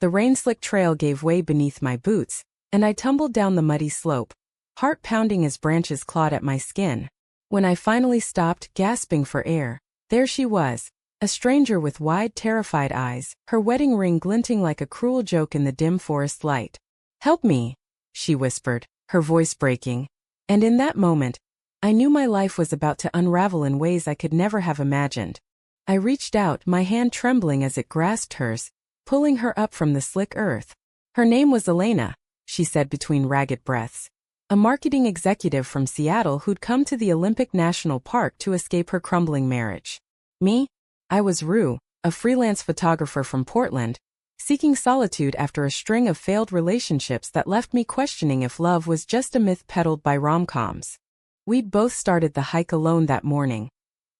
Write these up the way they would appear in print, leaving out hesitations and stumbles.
The rain-slick trail gave way beneath my boots, and I tumbled down the muddy slope, heart pounding as branches clawed at my skin. When I finally stopped, gasping for air, there she was, a stranger with wide, terrified eyes, her wedding ring glinting like a cruel joke in the dim forest light. "Help me," she whispered, her voice breaking. And in that moment, I knew my life was about to unravel in ways I could never have imagined. I reached out, my hand trembling as it grasped hers, pulling her up from the slick earth. Her name was Elena, she said between ragged breaths. A marketing executive from Seattle who'd come to the Olympic National Park to escape her crumbling marriage. Me? I was Rue, a freelance photographer from Portland, seeking solitude after a string of failed relationships that left me questioning if love was just a myth peddled by rom-coms. We'd both started the hike alone that morning,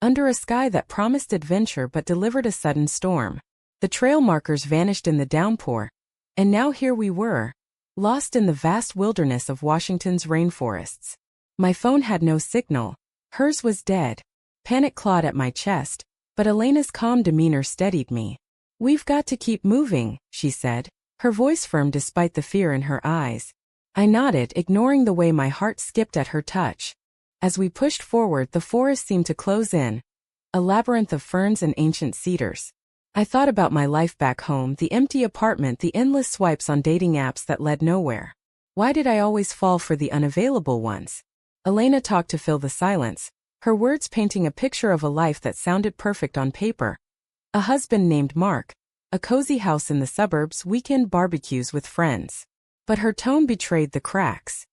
under a sky that promised adventure but delivered a sudden storm. The trail markers vanished in the downpour, and now here we were, lost in the vast wilderness of Washington's rainforests. My phone had no signal, hers was dead. Panic clawed at my chest, but Elena's calm demeanor steadied me. "We've got to keep moving," she said, her voice firm despite the fear in her eyes. I nodded, ignoring the way my heart skipped at her touch. As we pushed forward, the forest seemed to close in, a labyrinth of ferns and ancient cedars. I thought about my life back home, the empty apartment, the endless swipes on dating apps that led nowhere. Why did I always fall for the unavailable ones? Elena talked to fill the silence, her words painting a picture of a life that sounded perfect on paper. A husband named Mark, a cozy house in the suburbs, weekend barbecues with friends. But her tone betrayed the cracks.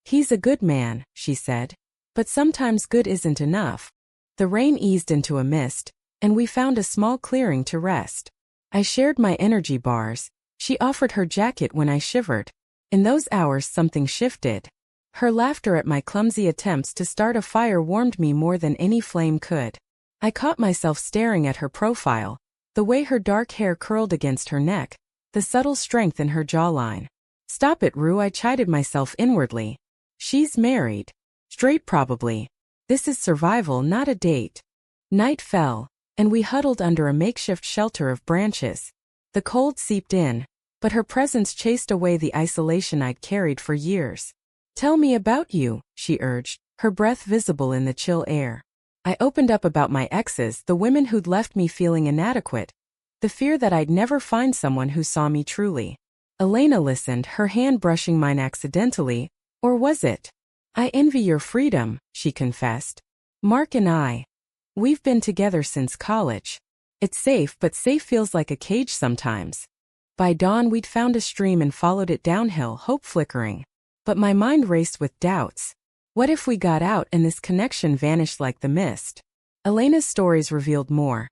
"He's a good man," she said, "but sometimes good isn't enough." The rain eased into a mist, and we found a small clearing to rest. I shared my energy bars. She offered her jacket when I shivered. In those hours something shifted. Her laughter at my clumsy attempts to start a fire warmed me more than any flame could. I caught myself staring at her profile, the way her dark hair curled against her neck, the subtle strength in her jawline. "Stop it, Rue," I chided myself inwardly. "She's married. Straight probably. This is survival, not a date." Night fell, and we huddled under a makeshift shelter of branches. The cold seeped in, but her presence chased away the isolation I'd carried for years. "Tell me about you," she urged, her breath visible in the chill air. I opened up about my exes, the women who'd left me feeling inadequate, the fear that I'd never find someone who saw me truly. Elena listened, her hand brushing mine accidentally, or was it? "I envy your freedom," she confessed. "Mark and we've been together since college. It's safe, but safe feels like a cage sometimes." By dawn we'd found a stream and followed it downhill, hope flickering. But my mind raced with doubts. What if we got out and this connection vanished like the mist? Elena's stories revealed more.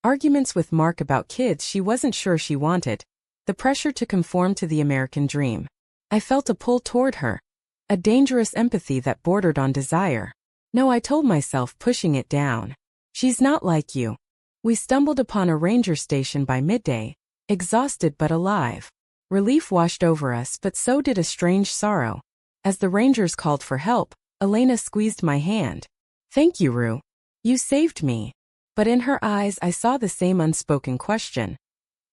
Arguments with Mark about kids she wasn't sure she wanted. The pressure to conform to the American dream. I felt a pull toward her. A dangerous empathy that bordered on desire. "No," I told myself, pushing it down. "She's not like you." We stumbled upon a ranger station by midday, exhausted but alive. Relief washed over us, but so did a strange sorrow. As the rangers called for help, Elena squeezed my hand. "Thank you, Rue. You saved me." But in her eyes I saw the same unspoken question.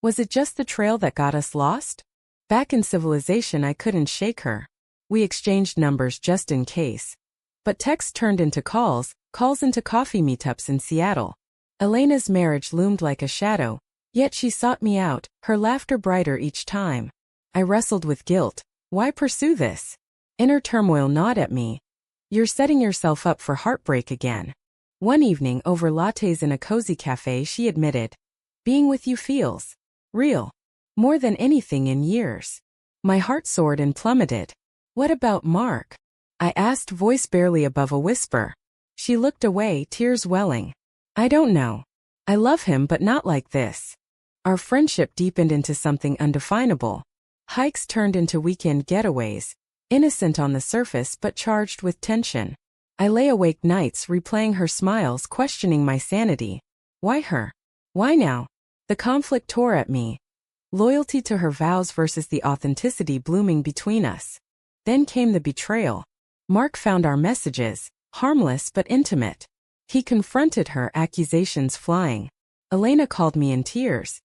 Was it just the trail that got us lost? Back in civilization I couldn't shake her. We exchanged numbers just in case. But texts turned into calls into coffee meetups in Seattle. Elena's marriage loomed like a shadow, yet she sought me out, her laughter brighter each time. I wrestled with guilt. Why pursue this? Inner turmoil gnawed at me. "You're setting yourself up for heartbreak again." One evening over lattes in a cozy cafe she admitted, "Being with you feels real. More than anything in years." My heart soared and plummeted. "What about Mark?" I asked, voice barely above a whisper. She looked away, tears welling. "I don't know. I love him but not like this." Our friendship deepened into something undefinable. Hikes turned into weekend getaways, innocent on the surface but charged with tension. I lay awake nights replaying her smiles, questioning my sanity. Why her? Why now? The conflict tore at me. Loyalty to her vows versus the authenticity blooming between us. Then came the betrayal. Mark found our messages, harmless but intimate. He confronted her, accusations flying. Elena called me in tears.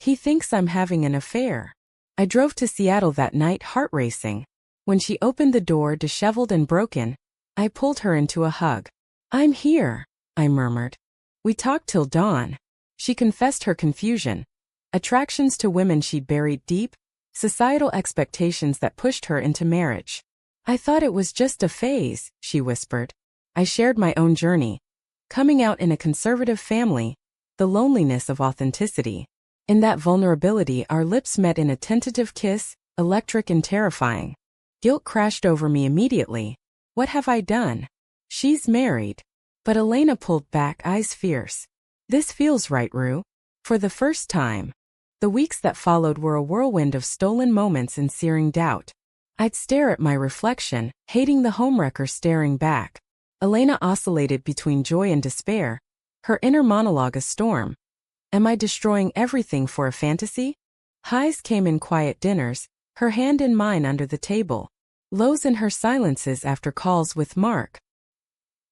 He thinks I'm having an affair. I drove to Seattle that night, heart racing. When she opened the door, disheveled and broken, I pulled her into a hug. I'm here, I murmured. We talked till dawn. She confessed her confusion. Attractions to women she'd buried deep, societal expectations that pushed her into marriage. I thought it was just a phase, she whispered. I shared my own journey. Coming out in a conservative family, the loneliness of authenticity. In that vulnerability, our lips met in a tentative kiss, electric and terrifying. Guilt crashed over me immediately. What have I done? She's married. But Elena pulled back, eyes fierce. This feels right, Rue. For the first time. The weeks that followed were a whirlwind of stolen moments and searing doubt. I'd stare at my reflection, hating the homewrecker staring back. Elena oscillated between joy and despair, her inner monologue a storm. Am I destroying everything for a fantasy? Highs came in quiet dinners, her hand in mine under the table. Lows in her silences after calls with Mark.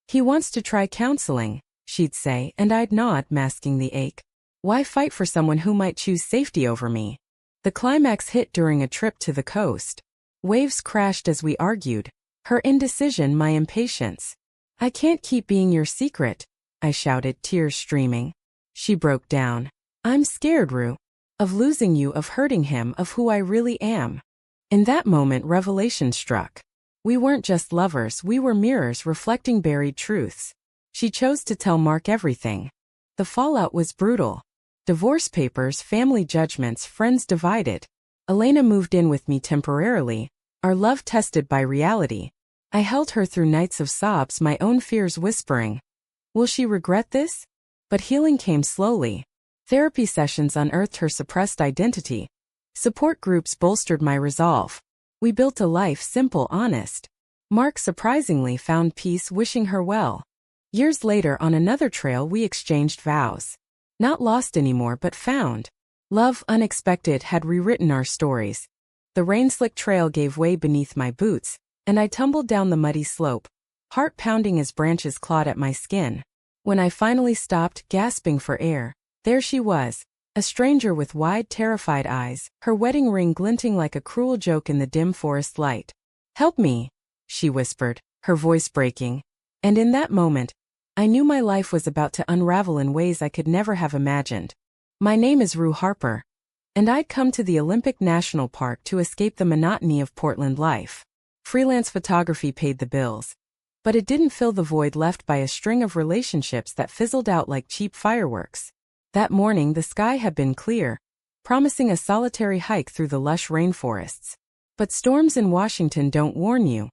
He wants to try counseling, she'd say, and I'd nod, masking the ache. Why fight for someone who might choose safety over me? The climax hit during a trip to the coast. Waves crashed as we argued, her indecision my impatience. I can't keep being your secret, I shouted, tears streaming. She broke down. I'm scared, Rue. Of losing you, of hurting him, of who I really am. In that moment, revelation struck. We weren't just lovers, we were mirrors reflecting buried truths. She chose to tell Mark everything. The fallout was brutal. Divorce papers, family judgments, friends divided. Elena moved in with me temporarily, our love tested by reality. I held her through nights of sobs, my own fears whispering. Will she regret this? But healing came slowly. Therapy sessions unearthed her suppressed identity. Support groups bolstered my resolve. We built a life simple, honest. Mark surprisingly found peace, wishing her well. Years later, on another trail, we exchanged vows. Not lost anymore, but found. Love, unexpected, had rewritten our stories. The rain-slicked trail gave way beneath my boots, and I tumbled down the muddy slope, heart pounding as branches clawed at my skin. When I finally stopped, gasping for air, there she was, a stranger with wide, terrified eyes, her wedding ring glinting like a cruel joke in the dim forest light. Help me, she whispered, her voice breaking. And in that moment, I knew my life was about to unravel in ways I could never have imagined. My name is Rue Harper, and I'd come to the Olympic National Park to escape the monotony of Portland life. Freelance photography paid the bills, but it didn't fill the void left by a string of relationships that fizzled out like cheap fireworks. That morning the sky had been clear, promising a solitary hike through the lush rainforests. But storms in Washington don't warn you.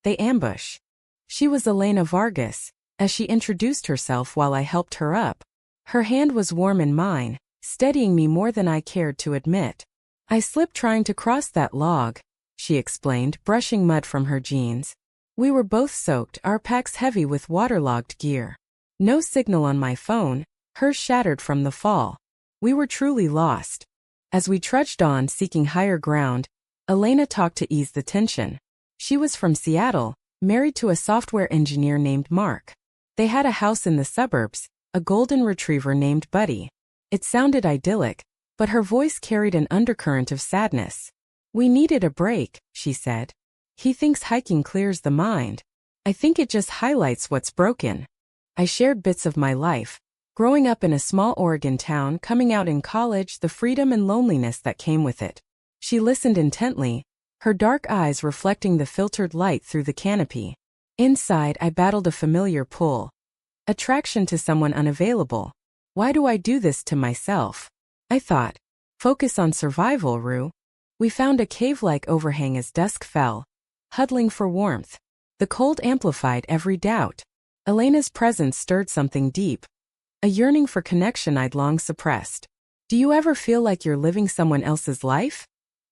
They ambush. She was Elena Vargas, as she introduced herself while I helped her up. Her hand was warm in mine, steadying me more than I cared to admit. I slipped trying to cross that log, she explained, brushing mud from her jeans. We were both soaked, our packs heavy with waterlogged gear. No signal on my phone, hers shattered from the fall. We were truly lost. As we trudged on, seeking higher ground, Elena talked to ease the tension. She was from Seattle, married to a software engineer named Mark. They had a house in the suburbs, a golden retriever named Buddy. It sounded idyllic, but her voice carried an undercurrent of sadness. We needed a break, she said. He thinks hiking clears the mind. I think it just highlights what's broken. I shared bits of my life. Growing up in a small Oregon town, coming out in college, the freedom and loneliness that came with it. She listened intently, her dark eyes reflecting the filtered light through the canopy. Inside, I battled a familiar pull. Attraction to someone unavailable. Why do I do this to myself? I thought. Focus on survival, Rue. We found a cave-like overhang as dusk fell, huddling for warmth. The cold amplified every doubt. Elena's presence stirred something deep. A yearning for connection I'd long suppressed. Do you ever feel like you're living someone else's life?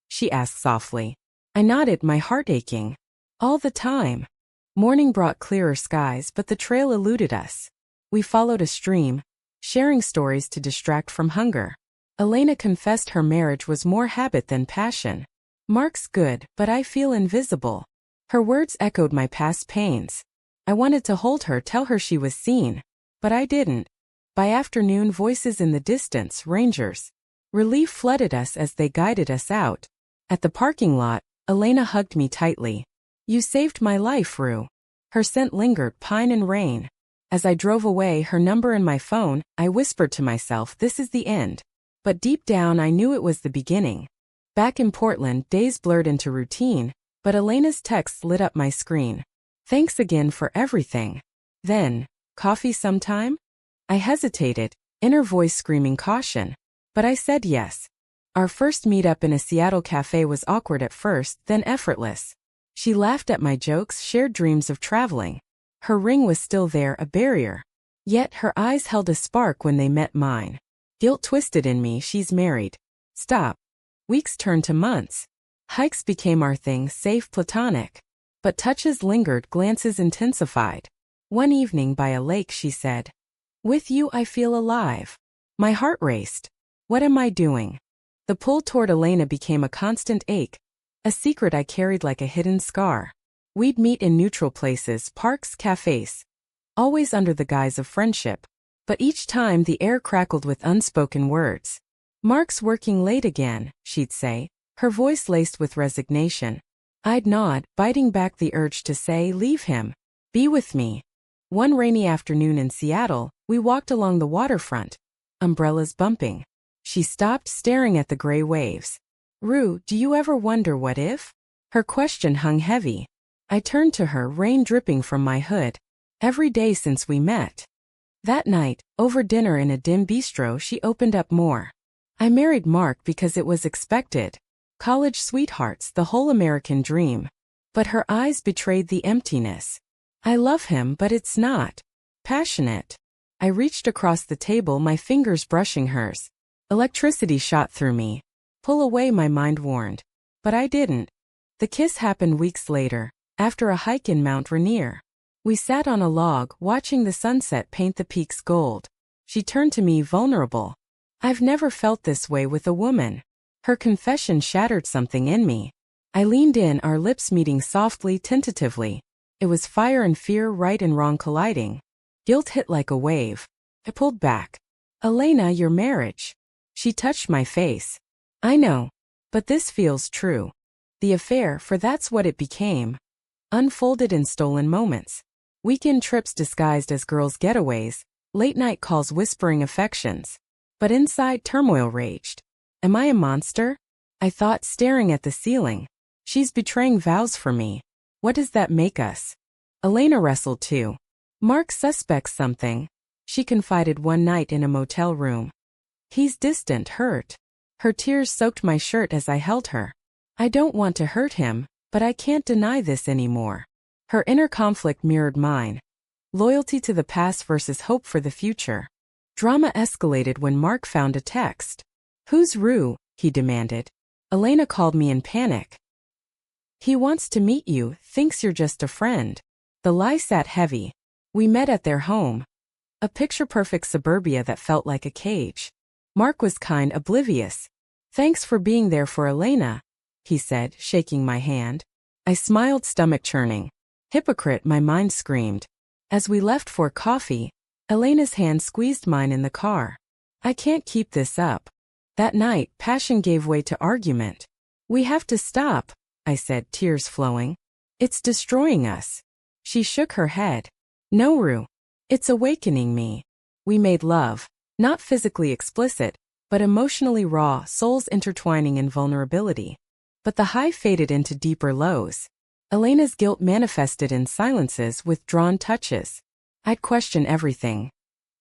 She asked softly. I nodded, my heart aching. All the time. Morning brought clearer skies, but the trail eluded us. We followed a stream, sharing stories to distract from hunger. Elena confessed her marriage was more habit than passion. Mark's good, but I feel invisible. Her words echoed my past pains. I wanted to hold her, tell her she was seen. But I didn't. By afternoon, voices in the distance, rangers. Relief flooded us as they guided us out. At the parking lot, Elena hugged me tightly. "You saved my life, Rue." Her scent lingered, pine and rain. As I drove away, her number in my phone, I whispered to myself, this is the end. But deep down I knew it was the beginning. Back in Portland, days blurred into routine, but Elena's texts lit up my screen. "Thanks again for everything." Then, "Coffee sometime?" I hesitated, inner voice screaming caution. But I said yes. Our first meetup in a Seattle cafe was awkward at first, then effortless. She laughed at my jokes, shared dreams of traveling. Her ring was still there, a barrier. Yet her eyes held a spark when they met mine. Guilt twisted in me, she's married. Stop. Weeks turned to months. Hikes became our thing, safe, platonic. But touches lingered, glances intensified. One evening by a lake she said, "With you I feel alive." My heart raced. What am I doing? The pull toward Elena became a constant ache, a secret I carried like a hidden scar. We'd meet in neutral places, parks, cafes, always under the guise of friendship. But each time the air crackled with unspoken words. "Mark's working late again," she'd say, her voice laced with resignation. I'd nod, biting back the urge to say, "Leave him. Be with me." One rainy afternoon in Seattle, we walked along the waterfront, umbrellas bumping. She stopped, staring at the gray waves. "Rue, do you ever wonder what if?" Her question hung heavy. I turned to her, rain dripping from my hood. Every day since we met. That night, over dinner in a dim bistro, she opened up more. "I married Mark because it was expected. College sweethearts, the whole American dream." But her eyes betrayed the emptiness. "I love him, but it's not passionate." I reached across the table, my fingers brushing hers. Electricity shot through me. "Pull away," my mind warned. But I didn't. The kiss happened weeks later, after a hike in Mount Rainier. We sat on a log, watching the sunset paint the peaks gold. She turned to me, vulnerable. "I've never felt this way with a woman." Her confession shattered something in me. I leaned in, our lips meeting softly, tentatively. It was fire and fear, right and wrong colliding. Guilt hit like a wave. I pulled back. "Elena, your marriage." She touched my face. "I know. But this feels true." The affair, for that's what it became, unfolded in stolen moments. Weekend trips disguised as girls' getaways, late-night calls whispering affections. But inside, turmoil raged. Am I a monster? I thought, staring at the ceiling. She's betraying vows for me. What does that make us? Elena wrestled too. Mark suspects something, she confided one night in a motel room. He's distant, hurt. Her tears soaked my shirt as I held her. I don't want to hurt him, but I can't deny this anymore. Her inner conflict mirrored mine. Loyalty to the past versus hope for the future. Drama escalated when Mark found a text. "Who's Rue?" he demanded. Elena called me in panic. "He wants to meet you, thinks you're just a friend." The lie sat heavy. We met at their home. A picture-perfect suburbia that felt like a cage. Mark was kind, oblivious. "Thanks for being there for Elena," he said, shaking my hand. I smiled, stomach churning. "Hypocrite," my mind screamed. As we left for coffee, Elena's hand squeezed mine in the car. "I can't keep this up." That night, passion gave way to argument. "We have to stop," I said, tears flowing. "It's destroying us." She shook her head. "No, Rue. It's awakening me." We made love. Not physically explicit, but emotionally raw, souls intertwining in vulnerability. But the high faded into deeper lows. Elena's guilt manifested in silences, withdrawn touches. I'd question everything.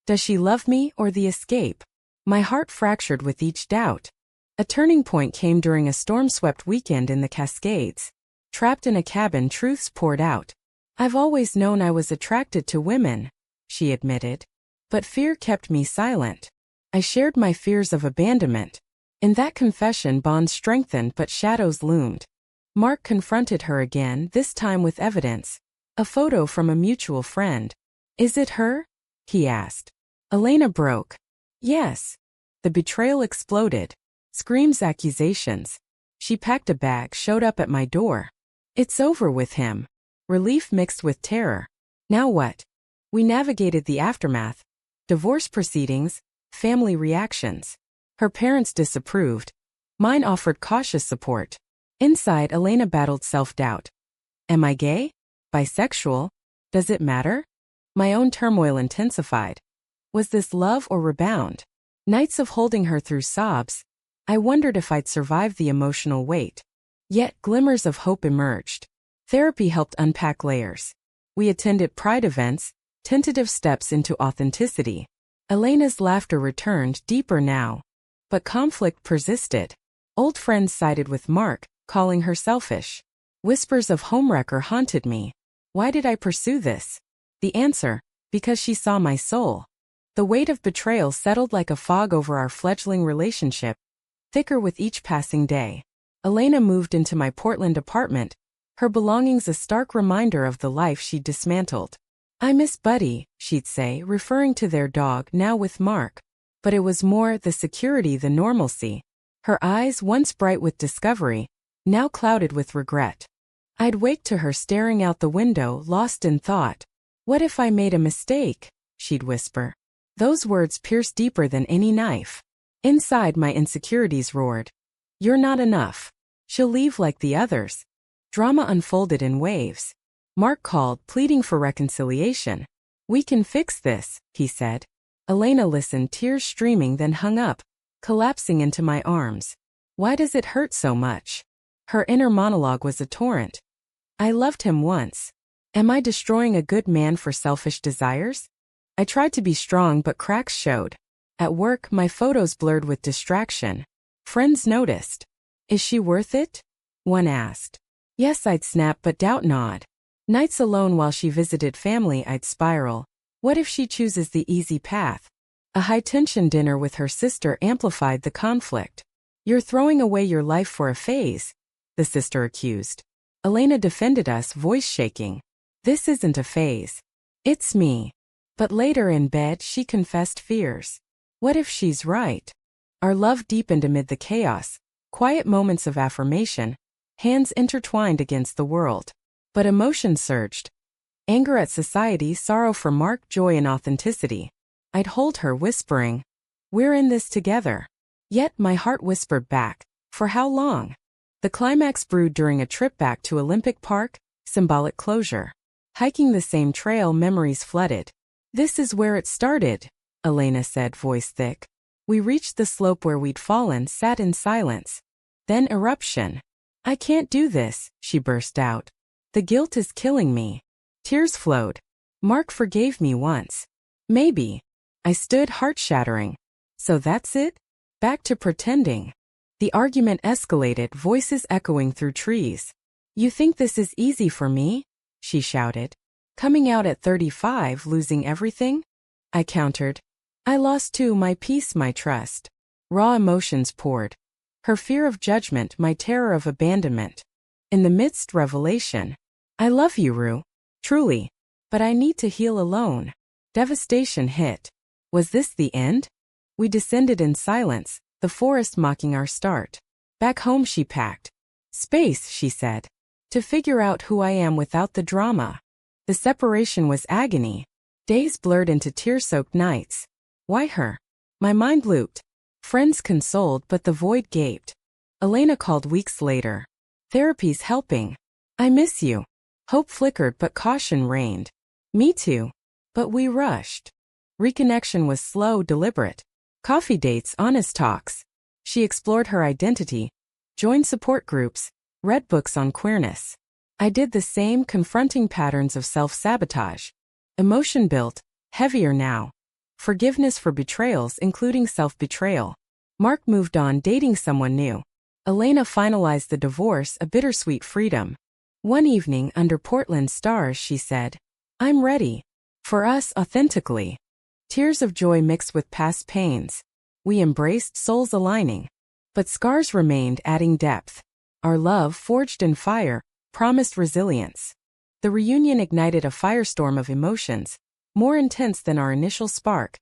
Does she love me or the escape? My heart fractured with each doubt. A turning point came during a storm-swept weekend in the Cascades. Trapped in a cabin, truths poured out. "I've always known I was attracted to women," she admitted. But fear kept me silent. I shared my fears of abandonment. In that confession, bonds strengthened but shadows loomed. Mark confronted her again, this time with evidence. A photo from a mutual friend. "Is it her?" he asked. Elena broke. "Yes." The betrayal exploded. Screams, accusations. She packed a bag, showed up at my door. "It's over with him." Relief mixed with terror. Now what? We navigated the aftermath. Divorce proceedings, family reactions. Her parents disapproved. Mine offered cautious support. Inside, Elena battled self-doubt. Am I gay? Bisexual? Does it matter? My own turmoil intensified. Was this love or rebound? Nights of holding her through sobs, I wondered if I'd survive the emotional weight. Yet glimmers of hope emerged. Therapy helped unpack layers. We attended pride events, tentative steps into authenticity. Elena's laughter returned deeper now. But conflict persisted. Old friends sided with Mark, calling her selfish. Whispers of homewrecker haunted me. Why did I pursue this? The answer, because she saw my soul. The weight of betrayal settled like a fog over our fledgling relationship, thicker with each passing day. Elena moved into my Portland apartment, her belongings a stark reminder of the life she'd dismantled. I miss Buddy, she'd say, referring to their dog, now with Mark. But it was more the security than normalcy. Her eyes, once bright with discovery, now clouded with regret. I'd wake to her staring out the window, lost in thought. What if I made a mistake? She'd whisper. Those words pierced deeper than any knife. Inside, my insecurities roared. You're not enough. She'll leave like the others. Drama unfolded in waves. Mark called, pleading for reconciliation. We can fix this, he said. Elena listened, tears streaming, then hung up, collapsing into my arms. Why does it hurt so much? Her inner monologue was a torrent. I loved him once. Am I destroying a good man for selfish desires? I tried to be strong, but cracks showed. At work, my photos blurred with distraction. Friends noticed. Is she worth it? One asked. Yes, I'd snap, but doubt nod. Nights alone while she visited family, I'd spiral. What if she chooses the easy path? A high-tension dinner with her sister amplified the conflict. You're throwing away your life for a phase, the sister accused. Elena defended us, voice shaking. This isn't a phase. It's me. But later in bed, she confessed fears. What if she's right? Our love deepened amid the chaos, quiet moments of affirmation, hands intertwined against the world. But emotion surged. Anger at society, sorrow for Mark, joy in authenticity. I'd hold her, whispering, we're in this together. Yet my heart whispered back, for how long? The climax brewed during a trip back to Olympic Park, symbolic closure. Hiking the same trail, memories flooded. This is where it started, Elena said, voice thick. We reached the slope where we'd fallen, sat in silence. Then eruption. I can't do this, she burst out. The guilt is killing me. Tears flowed. Mark forgave me once. Maybe. I stood, heart-shattering. So that's it? Back to pretending. The argument escalated, voices echoing through trees. You think this is easy for me? She shouted. Coming out at 35, losing everything? I countered. I lost too, my peace, my trust. Raw emotions poured. Her fear of judgment, my terror of abandonment. In the midst, revelation. I love you, Rue. Truly. But I need to heal alone. Devastation hit. Was this the end? We descended in silence, the forest mocking our start. Back home, she packed. Space, she said. To figure out who I am without the drama. The separation was agony. Days blurred into tear-soaked nights. Why her? My mind looped. Friends consoled, but the void gaped. Elena called weeks later. Therapy's helping. I miss you. Hope flickered, but caution reigned. Me too. But we rushed. Reconnection was slow, deliberate. Coffee dates, honest talks. She explored her identity, joined support groups, read books on queerness. I did the same, confronting patterns of self-sabotage. Emotion built, heavier now. Forgiveness for betrayals, including self-betrayal. Mark moved on, dating someone new. Elena finalized the divorce, a bittersweet freedom. One evening, under Portland stars, she said, I'm ready. For us, authentically. Tears of joy mixed with past pains. We embraced, souls aligning. But scars remained, adding depth. Our love, forged in fire, promised resilience. The reunion ignited a firestorm of emotions, more intense than our initial spark.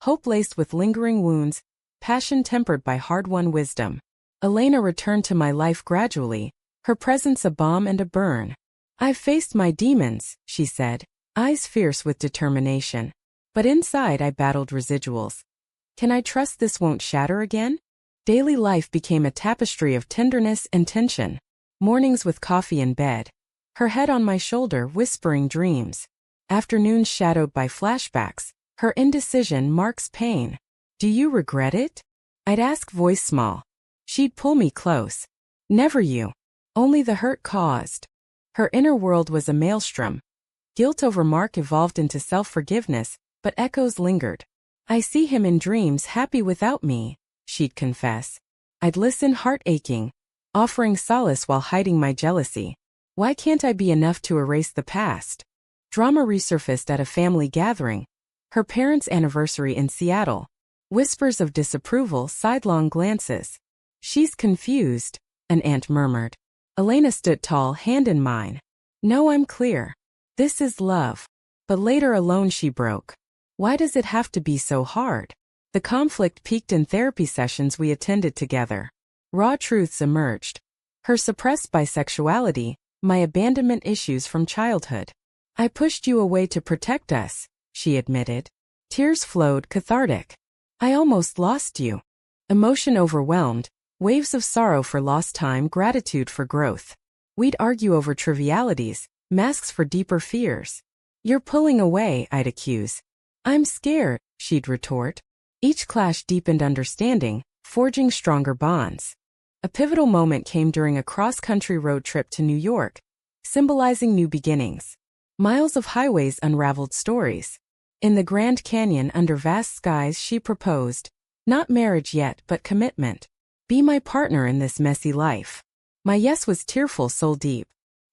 Hope laced with lingering wounds, passion tempered by hard-won wisdom. Elena returned to my life gradually, her presence a balm and a burn. I've faced my demons, she said, eyes fierce with determination. But inside I battled residuals. Can I trust this won't shatter again? Daily life became a tapestry of tenderness and tension. Mornings with coffee in bed, her head on my shoulder whispering dreams. Afternoons shadowed by flashbacks, her indecision marks pain. Do you regret it? I'd ask, voice small. She'd pull me close. Never you. Only the hurt caused. Her inner world was a maelstrom. Guilt over Mark evolved into self-forgiveness, but echoes lingered. I see him in dreams happy without me, she'd confess. I'd listen, heart aching, offering solace while hiding my jealousy. Why can't I be enough to erase the past? Drama resurfaced at a family gathering. Her parents' anniversary in Seattle. Whispers of disapproval, sidelong glances. She's confused, an aunt murmured. Elena stood tall, hand in mine. No, I'm clear. This is love. But later alone she broke. Why does it have to be so hard? The conflict peaked in therapy sessions we attended together. Raw truths emerged. Her suppressed bisexuality, my abandonment issues from childhood. I pushed you away to protect us, she admitted. Tears flowed, cathartic. I almost lost you. Emotion overwhelmed, waves of sorrow for lost time, gratitude for growth. We'd argue over trivialities, masks for deeper fears. You're pulling away, I'd accuse. I'm scared, she'd retort. Each clash deepened understanding, forging stronger bonds. A pivotal moment came during a cross-country road trip to New York, symbolizing new beginnings. Miles of highways unraveled stories. In the Grand Canyon under vast skies she proposed, not marriage yet but commitment. Be my partner in this messy life. My yes was tearful, soul deep.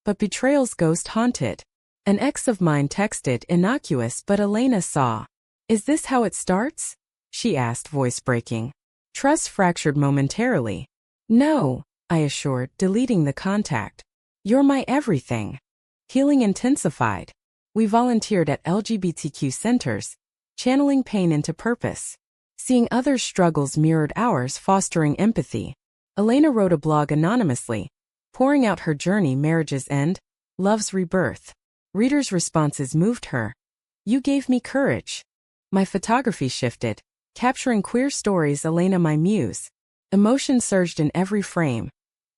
But betrayal's ghost haunted. An ex of mine texted, innocuous, but Elena saw. Is this how it starts? She asked, voice breaking. Trust fractured momentarily. No, I assured, deleting the contact. You're my everything. Healing intensified. We volunteered at LGBTQ centers, channeling pain into purpose. Seeing others' struggles mirrored ours, fostering empathy. Elena wrote a blog anonymously, pouring out her journey, marriage's end, love's rebirth. Readers' responses moved her. You gave me courage. My photography shifted, capturing queer stories, Elena my muse. Emotion surged in every frame.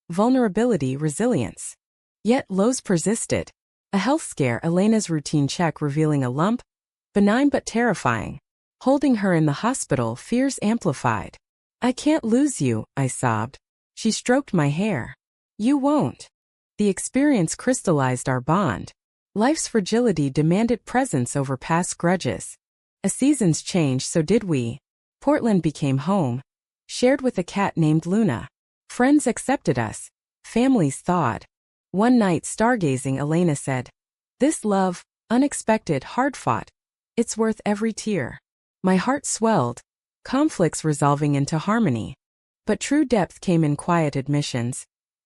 Vulnerability, resilience. Yet lows persisted. A health scare, Elena's routine check revealing a lump, benign but terrifying. Holding her in the hospital, fears amplified. I can't lose you, I sobbed. She stroked my hair. You won't. The experience crystallized our bond. Life's fragility demanded presence over past grudges. As seasons changed, so did we. Portland became home. Shared with a cat named Luna. Friends accepted us. Families thawed. One night, stargazing, Elena said, this love, unexpected, hard-fought. It's worth every tear. My heart swelled. Conflicts resolving into harmony. But true depth came in quiet admissions.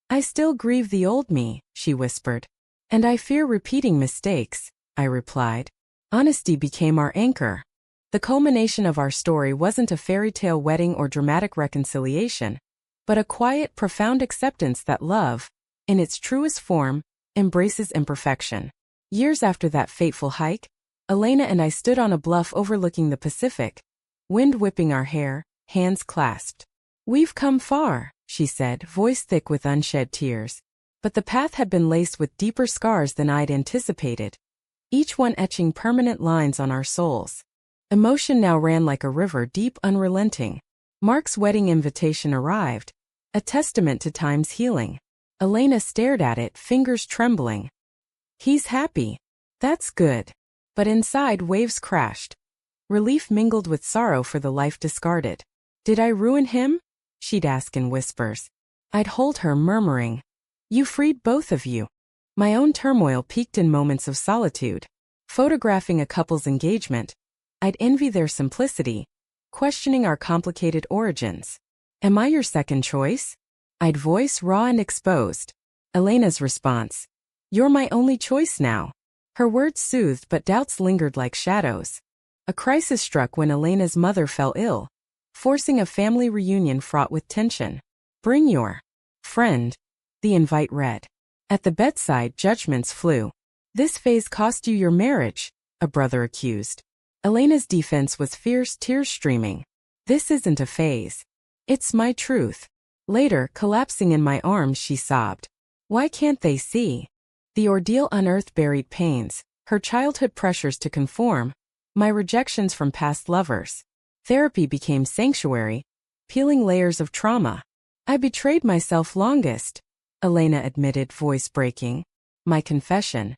I still grieve the old me, she whispered. And I fear repeating mistakes, I replied. Honesty became our anchor. The culmination of our story wasn't a fairy tale wedding or dramatic reconciliation, but a quiet, profound acceptance that love, in its truest form, embraces imperfection. Years after that fateful hike, Elena and I stood on a bluff overlooking the Pacific, wind whipping our hair, hands clasped. We've come far, she said, voice thick with unshed tears. But the path had been laced with deeper scars than I'd anticipated, each one etching permanent lines on our souls. Emotion now ran like a river, deep, unrelenting. Mark's wedding invitation arrived, a testament to time's healing. Elena stared at it, fingers trembling. He's happy. That's good. But inside, waves crashed. Relief mingled with sorrow for the life discarded. Did I ruin him? She'd ask in whispers. I'd hold her, murmuring, you freed both of you. My own turmoil peaked in moments of solitude. Photographing a couple's engagement, I'd envy their simplicity, questioning our complicated origins. Am I your second choice? I'd voice, raw and exposed. Elena's response, you're my only choice now. Her words soothed, but doubts lingered like shadows. A crisis struck when Elena's mother fell ill, forcing a family reunion fraught with tension. Bring your friend, the invite read. At the bedside, judgments flew. This phase cost you your marriage, a brother accused. Elena's defense was fierce, tears streaming. This isn't a phase. It's my truth. Later, collapsing in my arms, she sobbed. Why can't they see? The ordeal unearthed buried pains, her childhood pressures to conform, my rejections from past lovers. Therapy became sanctuary, peeling layers of trauma. I betrayed myself longest, Elena admitted, voice breaking. My confession.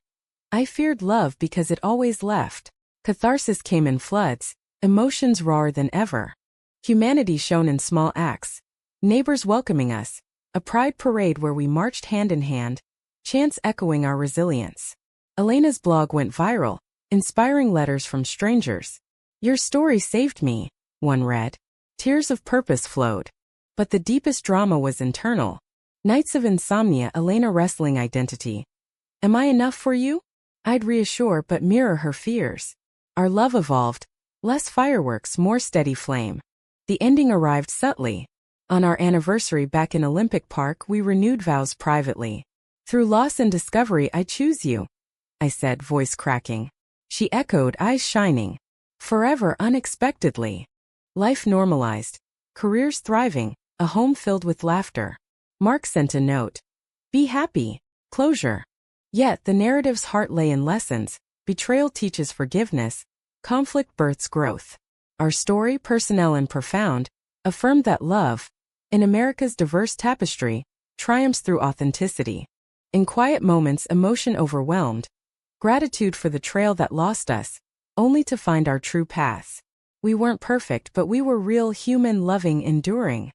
I feared love because it always left. Catharsis came in floods, emotions rawer than ever. Humanity shone in small acts. Neighbors welcoming us, a pride parade where we marched hand in hand, chants echoing our resilience. Elena's blog went viral, inspiring letters from strangers. Your story saved me, one read. Tears of purpose flowed. But the deepest drama was internal. Nights of insomnia, Elena wrestling identity. Am I enough for you? I'd reassure but mirror her fears. Our love evolved. Less fireworks, more steady flame. The ending arrived subtly. On our anniversary back in Olympic Park, we renewed vows privately. Through loss and discovery, I choose you, I said, voice cracking. She echoed, eyes shining. Forever, unexpectedly. Life normalized. Careers thriving. A home filled with laughter. Mark sent a note. Be happy. Closure. Yet the narrative's heart lay in lessons. Betrayal teaches forgiveness. Conflict births growth. Our story, personal and profound, affirmed that love, in America's diverse tapestry, triumphs through authenticity. In quiet moments, emotion overwhelmed. Gratitude for the trail that lost us, only to find our true paths. We weren't perfect, but we were real, human, loving, enduring.